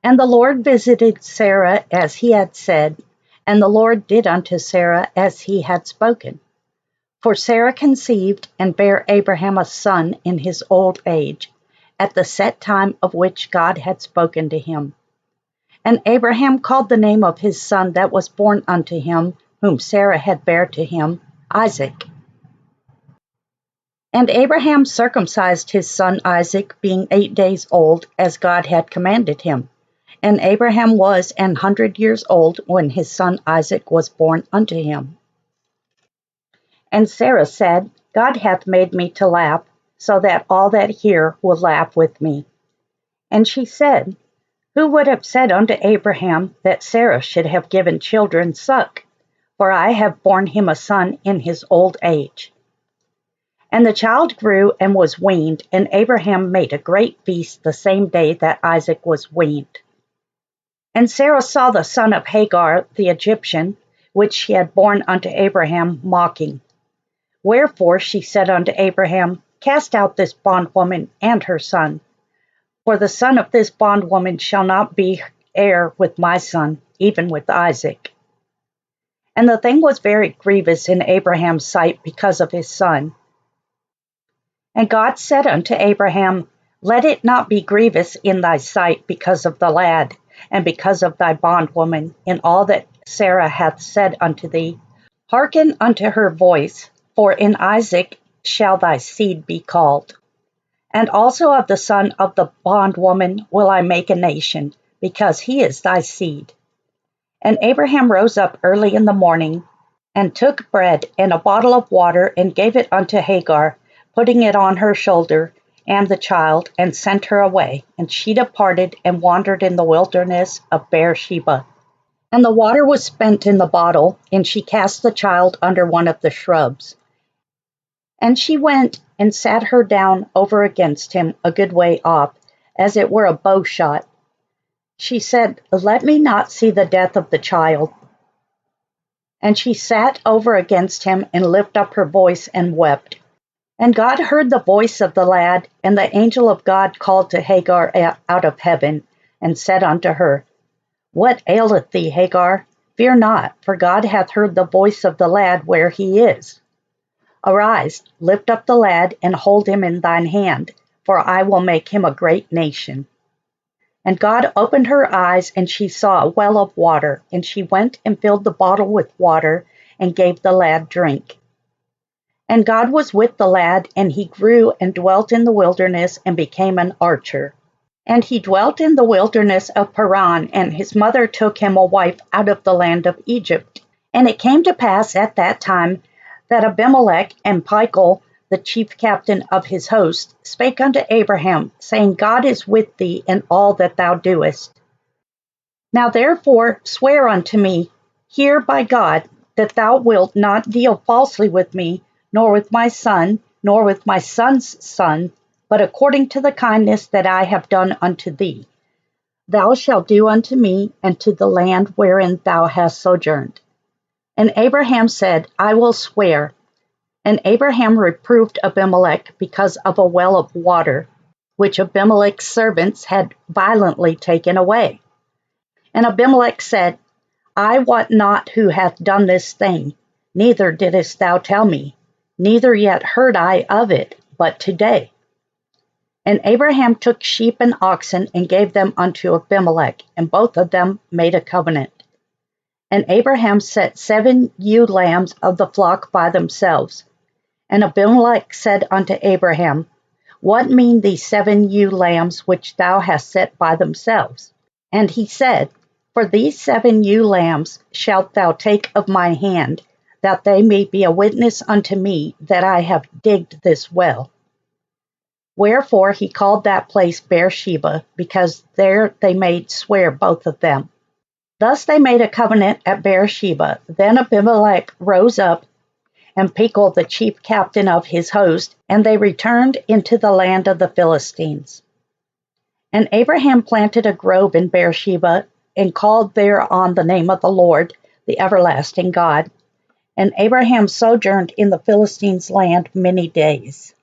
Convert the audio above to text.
And the Lord visited Sarah as he had said, and the Lord did unto Sarah as he had spoken. For Sarah conceived and bare Abraham a son in his old age, at the set time of which God had spoken to him. And Abraham called the name of his son that was born unto him, whom Sarah had bare to him, Isaac. And Abraham circumcised his son Isaac, being 8 days old, as God had commanded him. And Abraham was 100 years old when his son Isaac was born unto him. And Sarah said, God hath made me to laugh, so that all that hear will laugh with me. And she said, Who would have said unto Abraham that Sarah should have given children suck? For I have borne him a son in his old age. And the child grew and was weaned, and Abraham made a great feast the same day that Isaac was weaned. And Sarah saw the son of Hagar the Egyptian, which she had borne unto Abraham, mocking. Wherefore she said unto Abraham, Cast out this bondwoman and her son, for the son of this bondwoman shall not be heir with my son, even with Isaac. And the thing was very grievous in Abraham's sight because of his son. And God said unto Abraham, Let it not be grievous in thy sight because of the lad, and because of thy bondwoman, in all that Sarah hath said unto thee. Hearken unto her voice, for in Isaac shall thy seed be called. And also of the son of the bondwoman will I make a nation, because he is thy seed. And Abraham rose up early in the morning, and took bread and a bottle of water, and gave it unto Hagar, putting it on her shoulder, and the child, and sent her away. And she departed and wandered in the wilderness of Beersheba. And the water was spent in the bottle, and she cast the child under one of the shrubs. And she went and sat her down over against him a good way off, as it were a bow shot. She said, Let me not see the death of the child. And she sat over against him, and lifted up her voice, and wept. And God heard the voice of the lad, and the angel of God called to Hagar out of heaven, and said unto her, What aileth thee, Hagar? Fear not, for God hath heard the voice of the lad where he is. Arise, lift up the lad, and hold him in thine hand, for I will make him a great nation. And God opened her eyes, and she saw a well of water, and she went and filled the bottle with water, and gave the lad drink. And God was with the lad, and he grew and dwelt in the wilderness, and became an archer. And he dwelt in the wilderness of Paran, and his mother took him a wife out of the land of Egypt. And it came to pass at that time that Abimelech and Phicol, the chief captain of his host, spake unto Abraham, saying, God is with thee in all that thou doest. Now therefore swear unto me here by God, that thou wilt not deal falsely with me, nor with my son, nor with my son's son, but according to the kindness that I have done unto thee. Thou shalt do unto me, and to the land wherein thou hast sojourned. And Abraham said, I will swear. And Abraham reproved Abimelech because of a well of water, which Abimelech's servants had violently taken away. And Abimelech said, I wot not who hath done this thing, neither didst thou tell me, neither yet heard I of it, but today. And Abraham took sheep and oxen, and gave them unto Abimelech, and both of them made a covenant. And Abraham set 7 ewe lambs of the flock by themselves. And Abimelech said unto Abraham, What mean these 7 ewe lambs which thou hast set by themselves? And he said, For these 7 ewe lambs shalt thou take of my hand, that they may be a witness unto me that I have digged this well. Wherefore he called that place Beersheba, because there they made swear both of them. Thus they made a covenant at Beersheba. Then Abimelech rose up, and Phicol the chief captain of his host, and they returned into the land of the Philistines. And Abraham planted a grove in Beersheba, and called thereon the name of the Lord, the everlasting God. And Abraham sojourned in the Philistines' land many days.